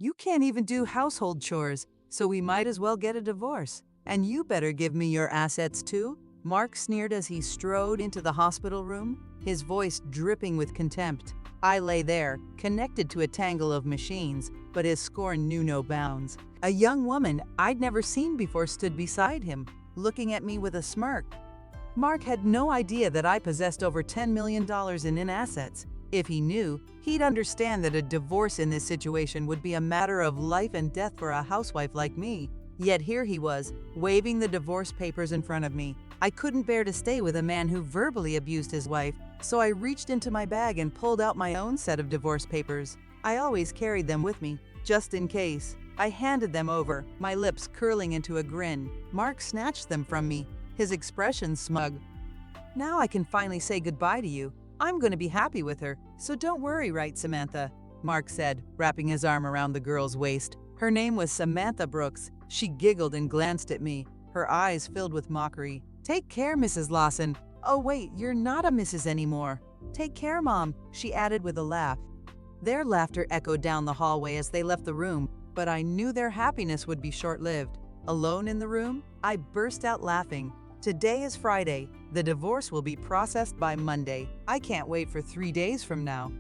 You can't even do household chores, so we might as well get a divorce. And you better give me your assets too." Mark sneered as he strode into the hospital room, his voice dripping with contempt. I lay there, connected to a tangle of machines, but his scorn knew no bounds. A young woman I'd never seen before stood beside him, looking at me with a smirk. Mark had no idea that I possessed over $10 million in assets. If he knew, he'd understand that a divorce in this situation would be a matter of life and death for a housewife like me. Yet here he was, waving the divorce papers in front of me. I couldn't bear to stay with a man who verbally abused his wife, so I reached into my bag and pulled out my own set of divorce papers. I always carried them with me, just in case. I handed them over, my lips curling into a grin. Mark snatched them from me, his expression smug. "Now I can finally say goodbye to you. I'm going to be happy with her, so don't worry, right, Samantha?" Mark said, wrapping his arm around the girl's waist. Her name was Samantha Brooks. She giggled and glanced at me, her eyes filled with mockery. "Take care, Mrs. Lawson. Oh wait, you're not a Mrs. anymore. Take care, Mom," she added with a laugh. Their laughter echoed down the hallway as they left the room, but I knew their happiness would be short-lived. Alone in the room, I burst out laughing. Today is Friday. The divorce will be processed by Monday. I can't wait for 3 days from now.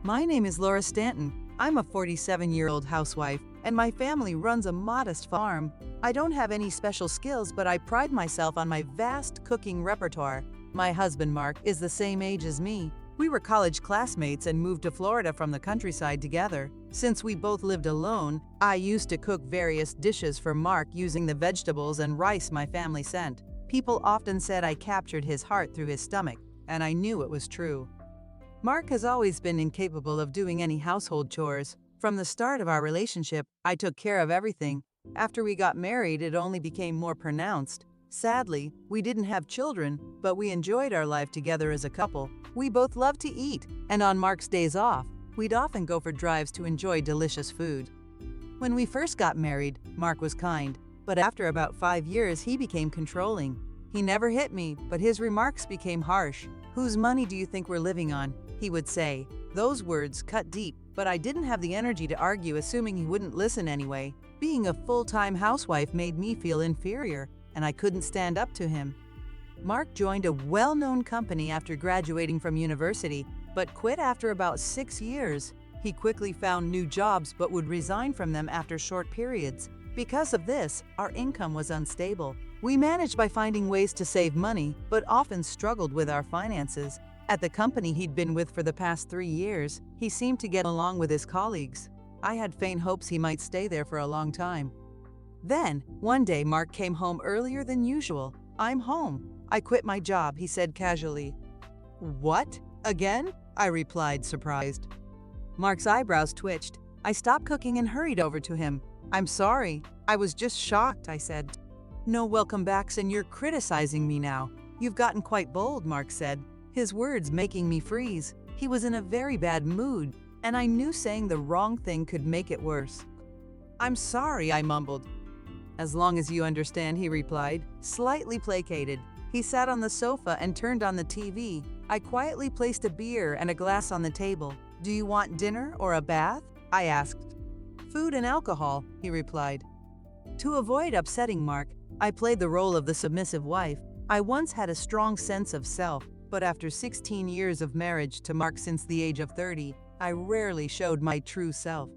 My name is Laura Stanton. I'm a 47-year-old housewife, and my family runs a modest farm. I don't have any special skills, but I pride myself on my vast cooking repertoire. My husband, Mark, is the same age as me. We were college classmates and moved to Florida from the countryside together. Since we both lived alone, I used to cook various dishes for Mark using the vegetables and rice my family sent. People often said I captured his heart through his stomach, and I knew it was true. Mark has always been incapable of doing any household chores. From the start of our relationship, I took care of everything. After we got married, it only became more pronounced. Sadly, we didn't have children, but we enjoyed our life together as a couple. We both loved to eat, and on Mark's days off, we'd often go for drives to enjoy delicious food. When we first got married, Mark was kind, but after about 5 years, he became controlling. He never hit me, but his remarks became harsh. "Whose money do you think we're living on?" he would say. Those words cut deep, but I didn't have the energy to argue, assuming he wouldn't listen anyway. Being a full-time housewife made me feel inferior, and I couldn't stand up to him. Mark joined a well-known company after graduating from university, but quit after about 6 years. He quickly found new jobs but would resign from them after short periods. Because of this, our income was unstable. We managed by finding ways to save money, but often struggled with our finances. At the company he'd been with for the past 3 years, he seemed to get along with his colleagues. I had faint hopes he might stay there for a long time. Then, one day, Mark came home earlier than usual. "I'm home. I quit my job," he said casually. "What? Again?" I replied, surprised. Mark's eyebrows twitched. I stopped cooking and hurried over to him. "I'm sorry. I was just shocked," I said. "No welcome backs, and you're criticizing me now. You've gotten quite bold," Mark said, his words making me freeze. He was in a very bad mood, and I knew saying the wrong thing could make it worse. "I'm sorry," I mumbled. "As long as you understand," he replied, slightly placated. He sat on the sofa and turned on the TV. I quietly placed a beer and a glass on the table. "Do you want dinner or a bath?" I asked. "Food and alcohol," he replied. To avoid upsetting Mark, I played the role of the submissive wife. I once had a strong sense of self, but after 16 years of marriage to Mark since the age of 30, I rarely showed my true self.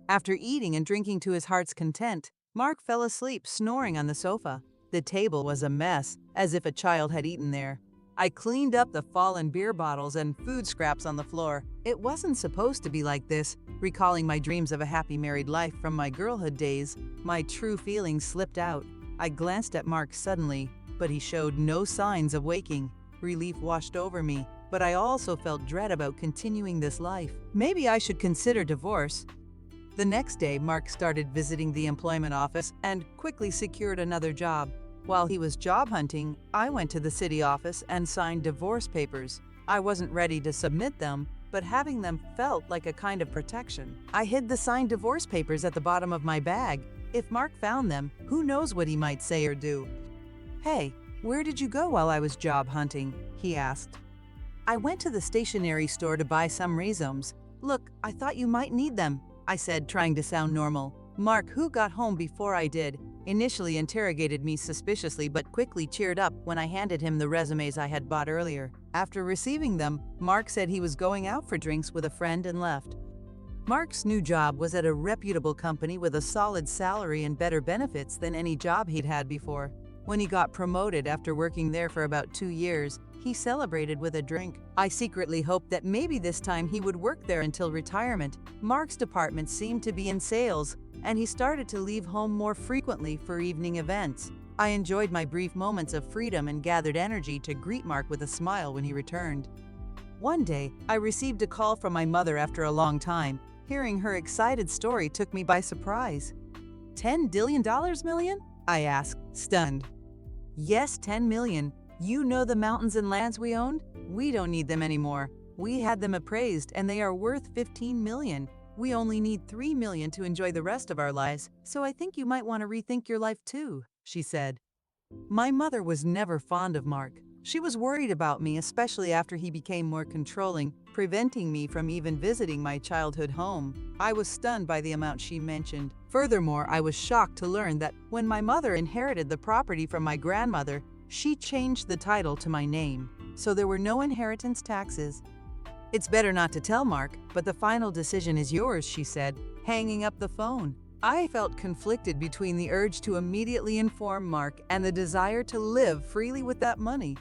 After eating and drinking to his heart's content, Mark fell asleep, snoring on the sofa. The table was a mess, as if a child had eaten there. I cleaned up the fallen beer bottles and food scraps on the floor. It wasn't supposed to be like this. Recalling my dreams of a happy married life from my girlhood days, my true feelings slipped out. I glanced at Mark suddenly, but he showed no signs of waking. Relief washed over me, but I also felt dread about continuing this life. Maybe I should consider divorce. The next day, Mark started visiting the employment office and quickly secured another job. While he was job hunting, I went to the city office and signed divorce papers. I wasn't ready to submit them, but having them felt like a kind of protection. I hid the signed divorce papers at the bottom of my bag. If Mark found them, who knows what he might say or do. "Hey, where did you go while I was job hunting?" he asked. "I went to the stationery store to buy some rhizomes. Look, I thought you might need them." I said, trying to sound normal. Mark, who got home before I did, initially interrogated me suspiciously but quickly cheered up when I handed him the resumes I had bought earlier. After receiving them, Mark said he was going out for drinks with a friend and left. Mark's new job was at a reputable company with a solid salary and better benefits than any job he'd had before. When he got promoted after working there for about 2 years, he celebrated with a drink. I secretly hoped that maybe this time he would work there until retirement. Mark's department seemed to be in sales, and he started to leave home more frequently for evening events. I enjoyed my brief moments of freedom and gathered energy to greet Mark with a smile when he returned. One day, I received a call from my mother after a long time. Hearing her excited story took me by surprise. $10 million? I asked, stunned. Yes, 10 million. You know the mountains and lands we owned? We don't need them anymore. We had them appraised and they are worth 15 million. We only need 3 million to enjoy the rest of our lives, so I think you might want to rethink your life too, she said. My mother was never fond of Mark. She was worried about me, especially after he became more controlling, preventing me from even visiting my childhood home. I was stunned by the amount she mentioned. Furthermore, I was shocked to learn that when my mother inherited the property from my grandmother, she changed the title to my name, so there were no inheritance taxes. It's better not to tell Mark, but the final decision is yours, she said, hanging up the phone. I felt conflicted between the urge to immediately inform Mark and the desire to live freely with that money.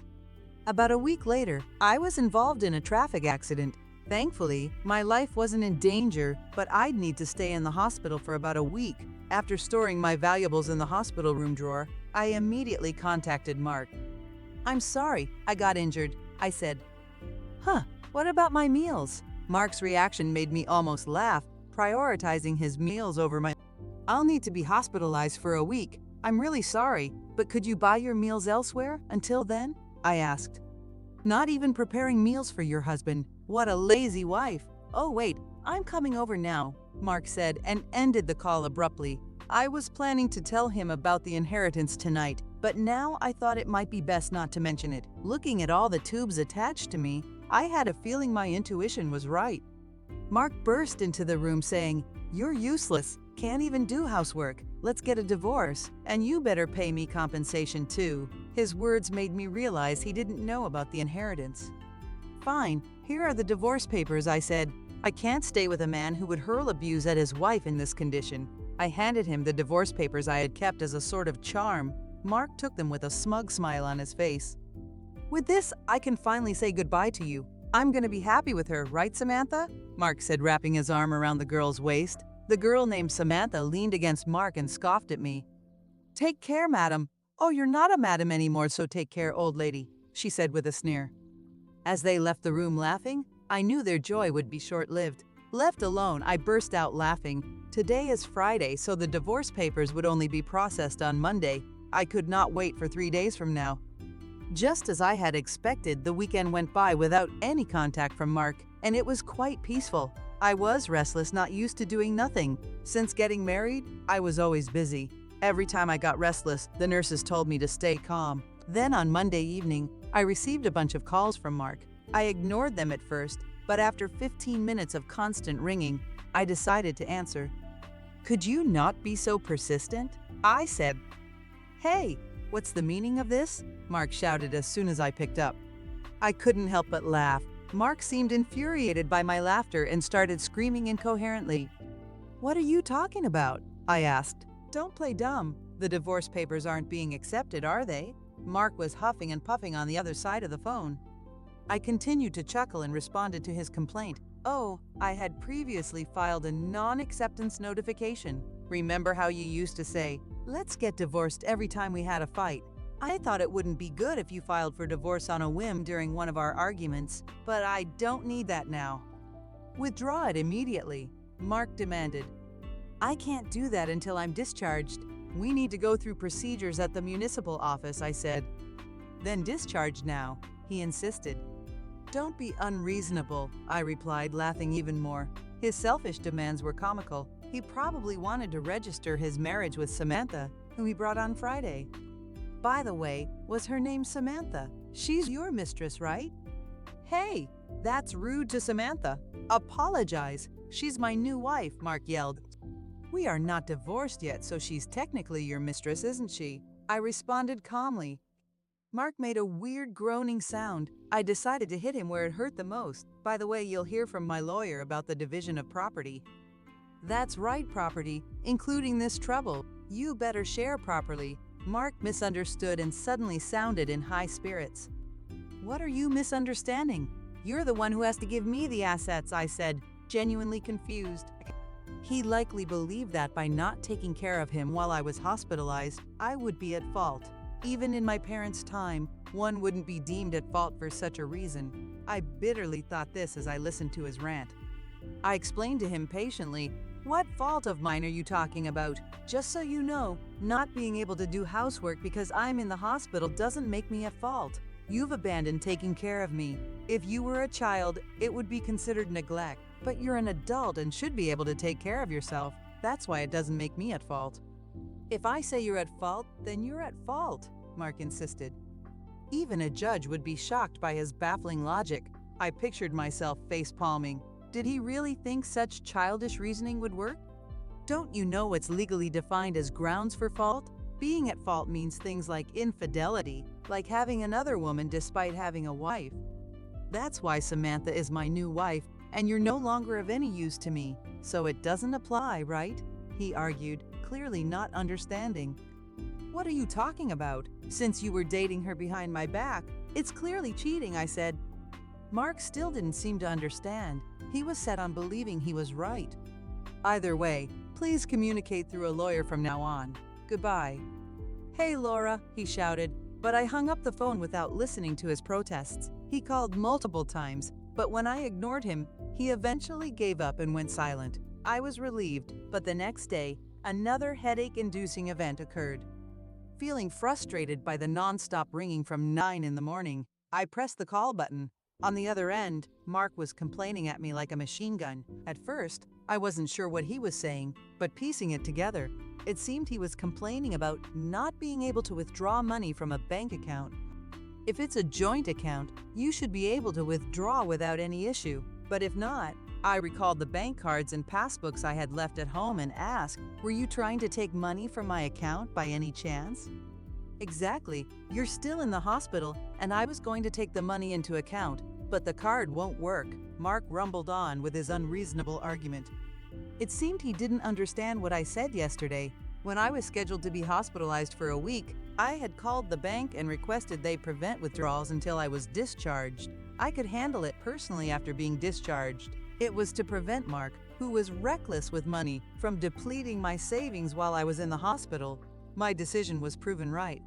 About a week later, I was involved in a traffic accident. Thankfully, my life wasn't in danger, but I'd need to stay in the hospital for about a week. After storing my valuables in the hospital room drawer, I immediately contacted Mark. I'm sorry, I got injured, I said. What about my meals? Mark's reaction made me almost laugh, prioritizing his meals over my. I'll need to be hospitalized for a week. I'm really sorry, but could you buy your meals elsewhere until then? I asked. Not even preparing meals for your husband. What a lazy wife. Oh wait, I'm coming over now, Mark said and ended the call abruptly. I was planning to tell him about the inheritance tonight, but now I thought it might be best not to mention it. Looking at all the tubes attached to me, I had a feeling my intuition was right. Mark burst into the room saying, "You're useless, can't even do housework. Let's get a divorce, and you better pay me compensation too." His words made me realize he didn't know about the inheritance. Fine, here are the divorce papers, I said. I can't stay with a man who would hurl abuse at his wife in this condition. I handed him the divorce papers I had kept as a sort of charm. Mark took them with a smug smile on his face. With this, I can finally say goodbye to you. I'm gonna be happy with her, right, Samantha? Mark said, wrapping his arm around the girl's waist. The girl named Samantha leaned against Mark and scoffed at me. Take care, madam. Oh, you're not a madam anymore, so take care, old lady, she said with a sneer. As they left the room laughing, I knew their joy would be short-lived. Left alone, I burst out laughing. Today is Friday, so the divorce papers would only be processed on Monday. I could not wait for 3 days from now. Just as I had expected, the weekend went by without any contact from Mark, and it was quite peaceful. I was restless, not used to doing nothing. Since getting married, I was always busy. Every time I got restless, the nurses told me to stay calm. Then on Monday evening, I received a bunch of calls from Mark. I ignored them at first, but after 15 minutes of constant ringing, I decided to answer. Could you not be so persistent? I said. Hey, what's the meaning of this? Mark shouted as soon as I picked up. I couldn't help but laugh. Mark seemed infuriated by my laughter and started screaming incoherently. What are you talking about? I asked. Don't play dumb. The divorce papers aren't being accepted, are they? Mark was huffing and puffing on the other side of the phone. I continued to chuckle and responded to his complaint. Oh, I had previously filed a non-acceptance notification. Remember how you used to say, let's get divorced every time we had a fight? I thought it wouldn't be good if you filed for divorce on a whim during one of our arguments, but I don't need that now. Withdraw it immediately, Mark demanded. I can't do that until I'm discharged. We need to go through procedures at the municipal office, I said. Then discharge now, he insisted. Don't be unreasonable, I replied, laughing even more. His selfish demands were comical. He probably wanted to register his marriage with Samantha, whom he brought on Friday. By the way, was her name Samantha? She's your mistress, right? Hey, that's rude to Samantha. Apologize. She's my new wife, Mark yelled. We are not divorced yet, so she's technically your mistress, isn't she? I responded calmly. Mark made a weird groaning sound. I decided to hit him where it hurt the most. By the way, you'll hear from my lawyer about the division of property. That's right, property, including this trouble. You better share properly. Mark misunderstood and suddenly sounded in high spirits. What are you misunderstanding? You're the one who has to give me the assets, I said, genuinely confused. He likely believed that by not taking care of him while I was hospitalized, I would be at fault. Even in my parents' time, one wouldn't be deemed at fault for such a reason. I bitterly thought this as I listened to his rant. I explained to him patiently, what fault of mine are you talking about? Just so you know, not being able to do housework because I'm in the hospital doesn't make me at fault. You've abandoned taking care of me. If you were a child, it would be considered neglect. But you're an adult and should be able to take care of yourself. That's why it doesn't make me at fault. If I say you're at fault, then you're at fault, Mark insisted. Even a judge would be shocked by his baffling logic. I pictured myself face-palming. Did he really think such childish reasoning would work? Don't you know what's legally defined as grounds for fault? Being at fault means things like infidelity, like having another woman despite having a wife. That's why Samantha is my new wife, and you're no longer of any use to me, so it doesn't apply, right? He argued, clearly not understanding. What are you talking about? Since you were dating her behind my back, it's clearly cheating, I said. Mark still didn't seem to understand. He was set on believing he was right. Either way, please communicate through a lawyer from now on. Goodbye. Hey, Laura, he shouted, but I hung up the phone without listening to his protests. He called multiple times, but when I ignored him, he eventually gave up and went silent. I was relieved, but the next day, another headache-inducing event occurred. Feeling frustrated by the non-stop ringing from 9 in the morning, I pressed the call button. On the other end, Mark was complaining at me like a machine gun. At first, I wasn't sure what he was saying, but piecing it together, it seemed he was complaining about not being able to withdraw money from a bank account. If it's a joint account, you should be able to withdraw without any issue. But if not, I recalled the bank cards and passbooks I had left at home and asked, were you trying to take money from my account by any chance? Exactly. You're still in the hospital, and I was going to take the money into account, but the card won't work. Mark rumbled on with his unreasonable argument. It seemed he didn't understand what I said yesterday. When I was scheduled to be hospitalized for a week, I had called the bank and requested they prevent withdrawals until I was discharged. I could handle it personally after being discharged. It was to prevent Mark, who was reckless with money, from depleting my savings while I was in the hospital. My decision was proven right.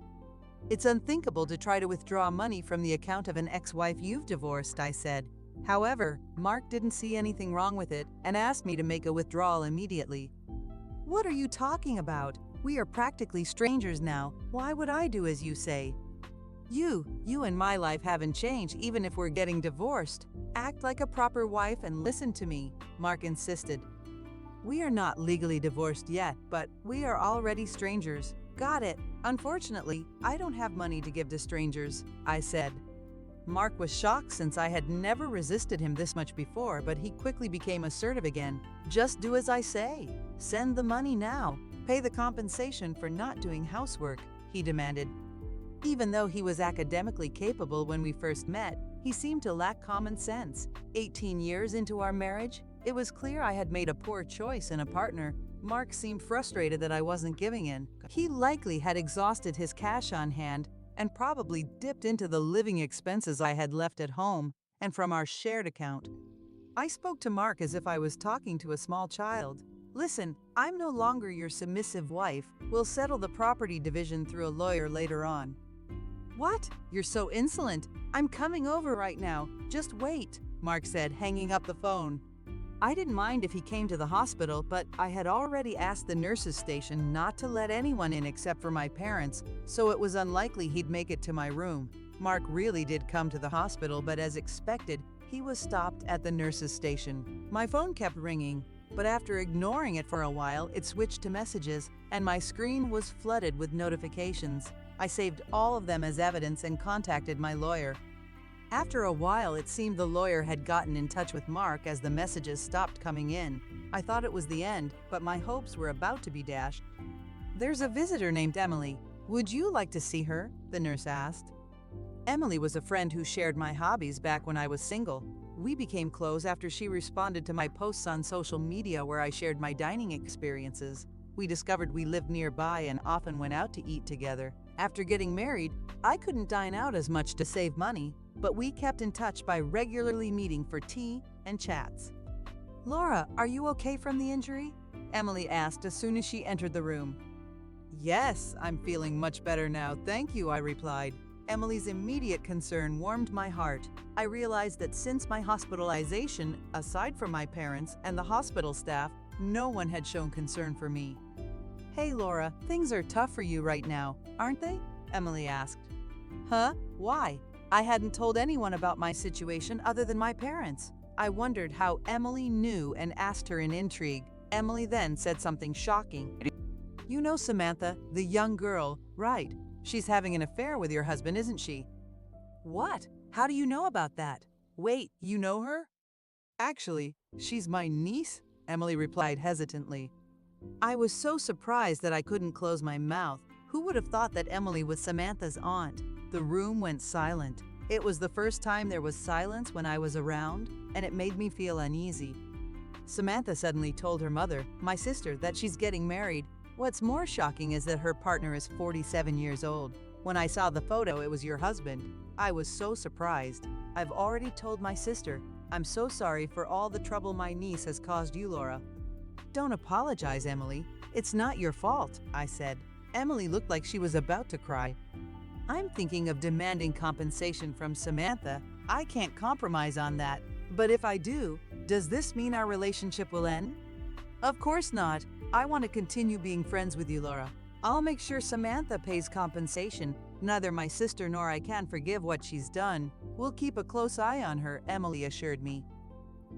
It's unthinkable to try to withdraw money from the account of an ex-wife you've divorced, I said. However, Mark didn't see anything wrong with it and asked me to make a withdrawal immediately. What are you talking about? We are practically strangers now. Why would I do as you say? You and my life haven't changed even if we're getting divorced. Act like a proper wife and listen to me, Mark insisted. We are not legally divorced yet, but we are already strangers. Got it. Unfortunately, I don't have money to give to strangers, I said. Mark was shocked since I had never resisted him this much before, but he quickly became assertive again. Just do as I say. Send the money now. Pay the compensation for not doing housework, he demanded. Even though he was academically capable when we first met, he seemed to lack common sense. 18 years into our marriage, it was clear I had made a poor choice in a partner. Mark seemed frustrated that I wasn't giving in. He likely had exhausted his cash on hand and probably dipped into the living expenses I had left at home and from our shared account. I spoke to Mark as if I was talking to a small child. Listen, I'm no longer your submissive wife. We'll settle the property division through a lawyer later on. What? You're so insolent. I'm coming over right now. Just wait, Mark said, hanging up the phone. I didn't mind if he came to the hospital, but I had already asked the nurses' station not to let anyone in except for my parents, so it was unlikely he'd make it to my room. Mark really did come to the hospital, but as expected, he was stopped at the nurses' station. My phone kept ringing, but after ignoring it for a while, it switched to messages, and my screen was flooded with notifications. I saved all of them as evidence and contacted my lawyer. After a while, it seemed the lawyer had gotten in touch with Mark as the messages stopped coming in. I thought it was the end, but my hopes were about to be dashed. "There's a visitor named Emily. Would you like to see her?" the nurse asked. Emily was a friend who shared my hobbies back when I was single. We became close after she responded to my posts on social media where I shared my dining experiences. We discovered we lived nearby and often went out to eat together. After getting married, I couldn't dine out as much to save money, but we kept in touch by regularly meeting for tea and chats. "Laura, are you okay from the injury?" Emily asked as soon as she entered the room. "Yes, I'm feeling much better now, thank you," I replied. Emily's immediate concern warmed my heart. I realized that since my hospitalization, aside from my parents and the hospital staff, no one had shown concern for me. "Hey Laura, things are tough for you right now, aren't they?" Emily asked. "Huh? Why?" I hadn't told anyone about my situation other than my parents. I wondered how Emily knew and asked her in intrigue. Emily then said something shocking. "You know Samantha, the young girl, right? She's having an affair with your husband, isn't she?" "What? How do you know about that? Wait, you know her?" "Actually, she's my niece," Emily replied hesitantly. I was so surprised that I couldn't close my mouth. Who would have thought that Emily was Samantha's aunt? The room went silent. It was the first time there was silence when I was around, and it made me feel uneasy. Samantha suddenly told her mother, my sister, that she's getting married. What's more shocking is that her partner is 47 years old. When I saw the photo, it was your husband. I was so surprised. I've already told my sister. I'm so sorry for all the trouble my niece has caused you, Laura. Don't apologize, Emily. It's not your fault, I said. Emily looked like she was about to cry. I'm thinking of demanding compensation from Samantha. I can't compromise on that. But if I do, does this mean our relationship will end? Of course not. I want to continue being friends with you, Laura. I'll make sure Samantha pays compensation. Neither my sister nor I can forgive what she's done. We'll keep a close eye on her, Emily assured me.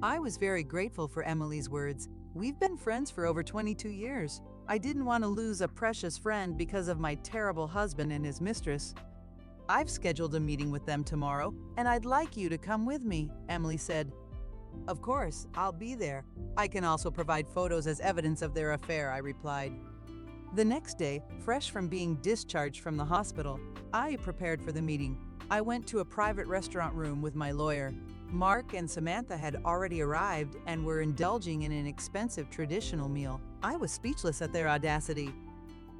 I was very grateful for Emily's words. We've been friends for over 22 years. I didn't want to lose a precious friend because of my terrible husband and his mistress. I've scheduled a meeting with them tomorrow, and I'd like you to come with me, Emily said. Of course, I'll be there. I can also provide photos as evidence of their affair, I replied. The next day, fresh from being discharged from the hospital, I prepared for the meeting. I went to a private restaurant room with my lawyer. Mark and Samantha had already arrived and were indulging in an expensive traditional meal. I was speechless at their audacity.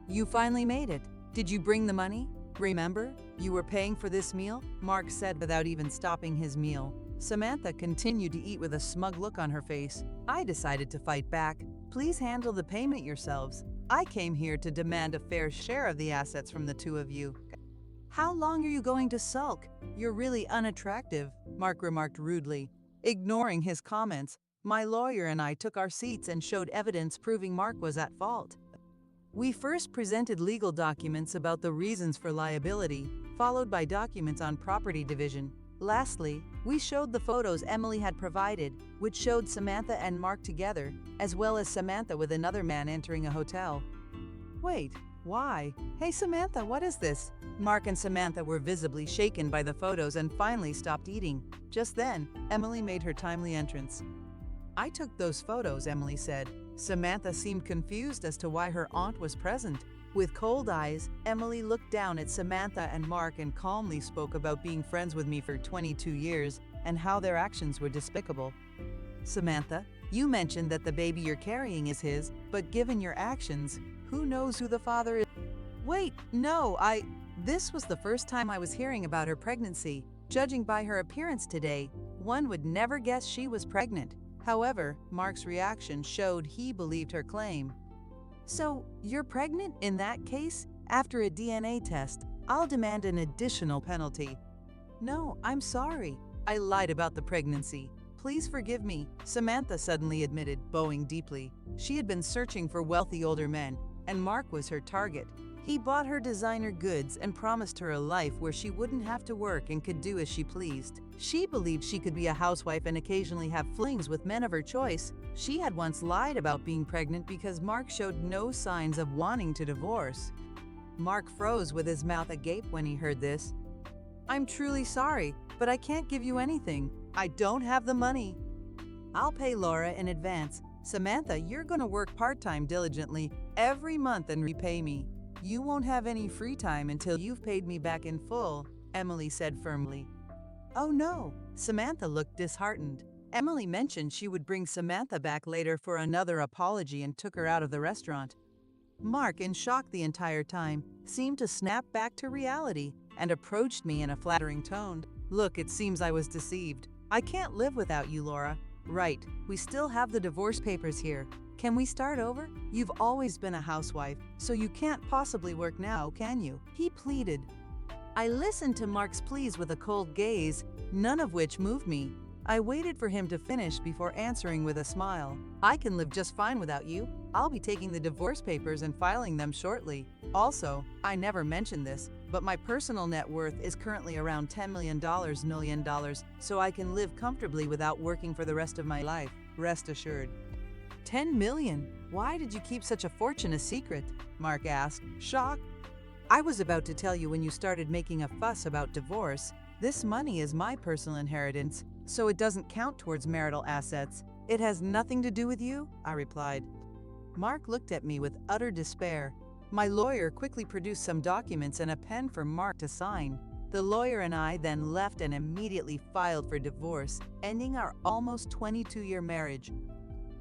You finally made it. Did you bring the money? Remember, you were paying for this meal? Mark said without even stopping his meal. Samantha continued to eat with a smug look on her face. I decided to fight back. Please handle the payment yourselves. I came here to demand a fair share of the assets from the two of you. How long are you going to sulk? You're really unattractive, Mark remarked rudely. Ignoring his comments, my lawyer and I took our seats and showed evidence proving Mark was at fault. We first presented legal documents about the reasons for liability, followed by documents on property division. Lastly, we showed the photos Emily had provided, which showed Samantha and Mark together, as well as Samantha with another man entering a hotel. Wait, why? Hey Samantha, what is this? Mark and Samantha were visibly shaken by the photos and finally stopped eating. Just then, Emily made her timely entrance. I took those photos, Emily said. Samantha seemed confused as to why her aunt was present. With cold eyes, Emily looked down at Samantha and Mark and calmly spoke about being friends with me for 22 years and how their actions were despicable. Samantha, you mentioned that the baby you're carrying is his, but given your actions, who knows who the father is? Wait, no, This was the first time I was hearing about her pregnancy. Judging by her appearance today, one would never guess she was pregnant. However, Mark's reaction showed he believed her claim. So, you're pregnant? In that case, after a DNA test, I'll demand an additional penalty. No, I'm sorry. I lied about the pregnancy. Please forgive me, Samantha suddenly admitted, bowing deeply. She had been searching for wealthy older men, and Mark was her target. He bought her designer goods and promised her a life where she wouldn't have to work and could do as she pleased. She believed she could be a housewife and occasionally have flings with men of her choice. She had once lied about being pregnant because Mark showed no signs of wanting to divorce. Mark froze with his mouth agape when he heard this. I'm truly sorry. but I can't give you anything. I don't have the money. I'll pay Laura in advance. Samantha, you're gonna work part-time diligently every month and repay me. You won't have any free time until you've paid me back in full, Emily said firmly. Oh no, Samantha looked disheartened. Emily mentioned she would bring Samantha back later for another apology and took her out of the restaurant. Mark, in shock the entire time, seemed to snap back to reality and approached me in a flattering tone. Look, it seems I was deceived. I can't live without you, Laura. Right, we still have the divorce papers here. Can we start over? You've always been a housewife, so you can't possibly work now, can you? He pleaded. I listened to Mark's pleas with a cold gaze, none of which moved me. I waited for him to finish before answering with a smile. I can live just fine without you. I'll be taking the divorce papers and filing them shortly. Also, I never mentioned this, but my personal net worth is currently around $10 million, so I can live comfortably without working for the rest of my life, rest assured. 10 million? Why did you keep such a fortune a secret? Mark asked, shocked. I was about to tell you when you started making a fuss about divorce. This money is my personal inheritance, so it doesn't count towards marital assets. It has nothing to do with you, I replied. Mark looked at me with utter despair. My lawyer quickly produced some documents and a pen for Mark to sign. The lawyer and I then left and immediately filed for divorce, ending our almost 22-year marriage.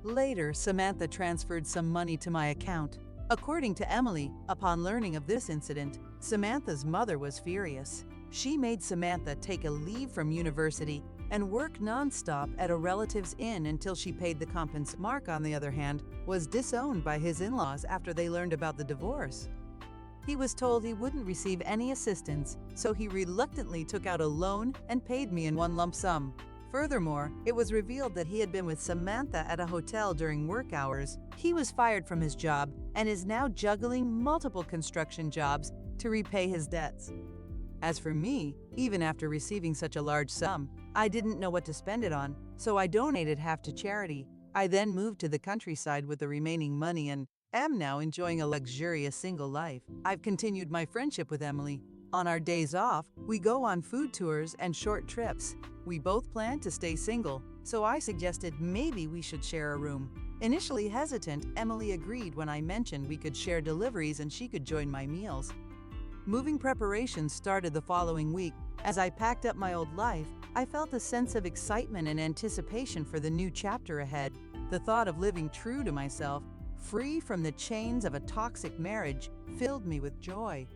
Later, Samantha transferred some money to my account. According to Emily, upon learning of this incident, Samantha's mother was furious. She made Samantha take a leave from university and work nonstop at a relative's inn until she paid the compensation. Mark, on the other hand, was disowned by his in-laws after they learned about the divorce. He was told he wouldn't receive any assistance, so he reluctantly took out a loan and paid me in one lump sum. Furthermore, it was revealed that he had been with Samantha at a hotel during work hours. He was fired from his job and is now juggling multiple construction jobs to repay his debts. As for me, even after receiving such a large sum, I didn't know what to spend it on, so I donated half to charity. I then moved to the countryside with the remaining money and am now enjoying a luxurious single life. I've continued my friendship with Emily. On our days off, we go on food tours and short trips. We both plan to stay single, so I suggested maybe we should share a room. Initially hesitant, Emily agreed when I mentioned we could share deliveries and she could join my meals. Moving preparations started the following week. As I packed up my old life, I felt a sense of excitement and anticipation for the new chapter ahead. The thought of living true to myself, free from the chains of a toxic marriage, filled me with joy.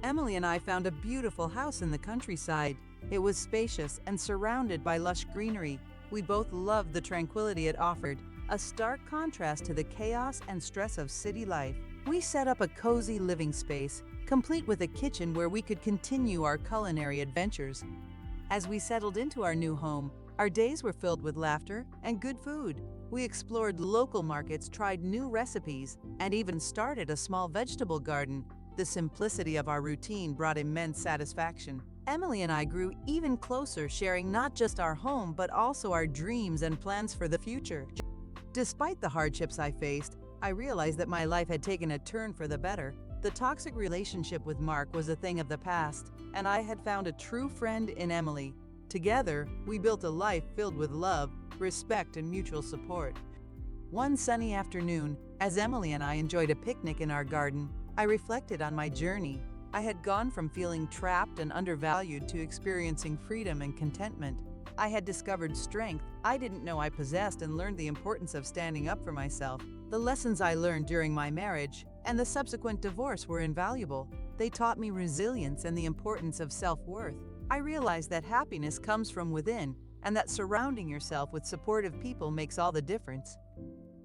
Emily and I found a beautiful house in the countryside. It was spacious and surrounded by lush greenery. We both loved the tranquility it offered, a stark contrast to the chaos and stress of city life. We set up a cozy living space, complete with a kitchen where we could continue our culinary adventures. As we settled into our new home, our days were filled with laughter and good food. We explored local markets, tried new recipes, and even started a small vegetable garden. The simplicity of our routine brought immense satisfaction. Emily and I grew even closer, sharing not just our home, but also our dreams and plans for the future. Despite the hardships I faced, I realized that my life had taken a turn for the better. The toxic relationship with Mark was a thing of the past, and I had found a true friend in Emily. Together, we built a life filled with love, respect, and mutual support. One sunny afternoon, as Emily and I enjoyed a picnic in our garden, I reflected on my journey. I had gone from feeling trapped and undervalued to experiencing freedom and contentment. I had discovered strength I didn't know I possessed and learned the importance of standing up for myself. The lessons I learned during my marriage and the subsequent divorce were invaluable. They taught me resilience and the importance of self-worth. I realized that happiness comes from within and that surrounding yourself with supportive people makes all the difference.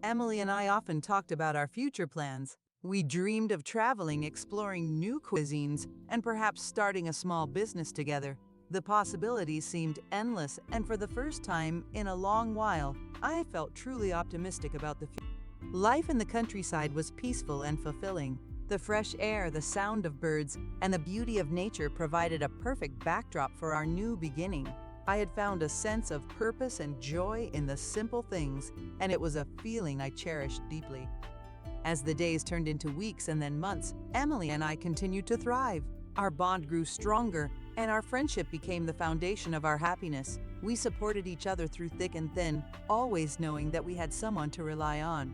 Emily and I often talked about our future plans. We dreamed of traveling, exploring new cuisines, and perhaps starting a small business together. The possibilities seemed endless, and for the first time in a long while, I felt truly optimistic about the future. Life in the countryside was peaceful and fulfilling. The fresh air, the sound of birds, and the beauty of nature provided a perfect backdrop for our new beginning. I had found a sense of purpose and joy in the simple things, and it was a feeling I cherished deeply. As the days turned into weeks and then months, Emily and I continued to thrive. Our bond grew stronger, and our friendship became the foundation of our happiness. We supported each other through thick and thin, always knowing that we had someone to rely on.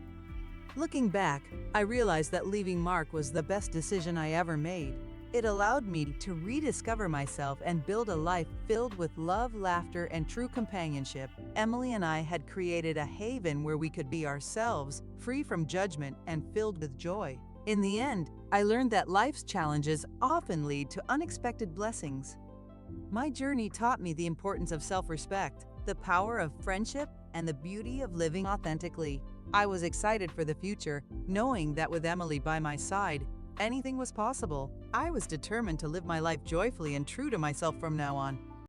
Looking back, I realized that leaving Mark was the best decision I ever made. It allowed me to rediscover myself and build a life filled with love, laughter, and true companionship. Emily and I had created a haven where we could be ourselves, free from judgment and filled with joy. In the end, I learned that life's challenges often lead to unexpected blessings. My journey taught me the importance of self-respect, the power of friendship, and the beauty of living authentically. I was excited for the future, knowing that with Emily by my side, anything was possible. I was determined to live my life joyfully and true to myself from now on.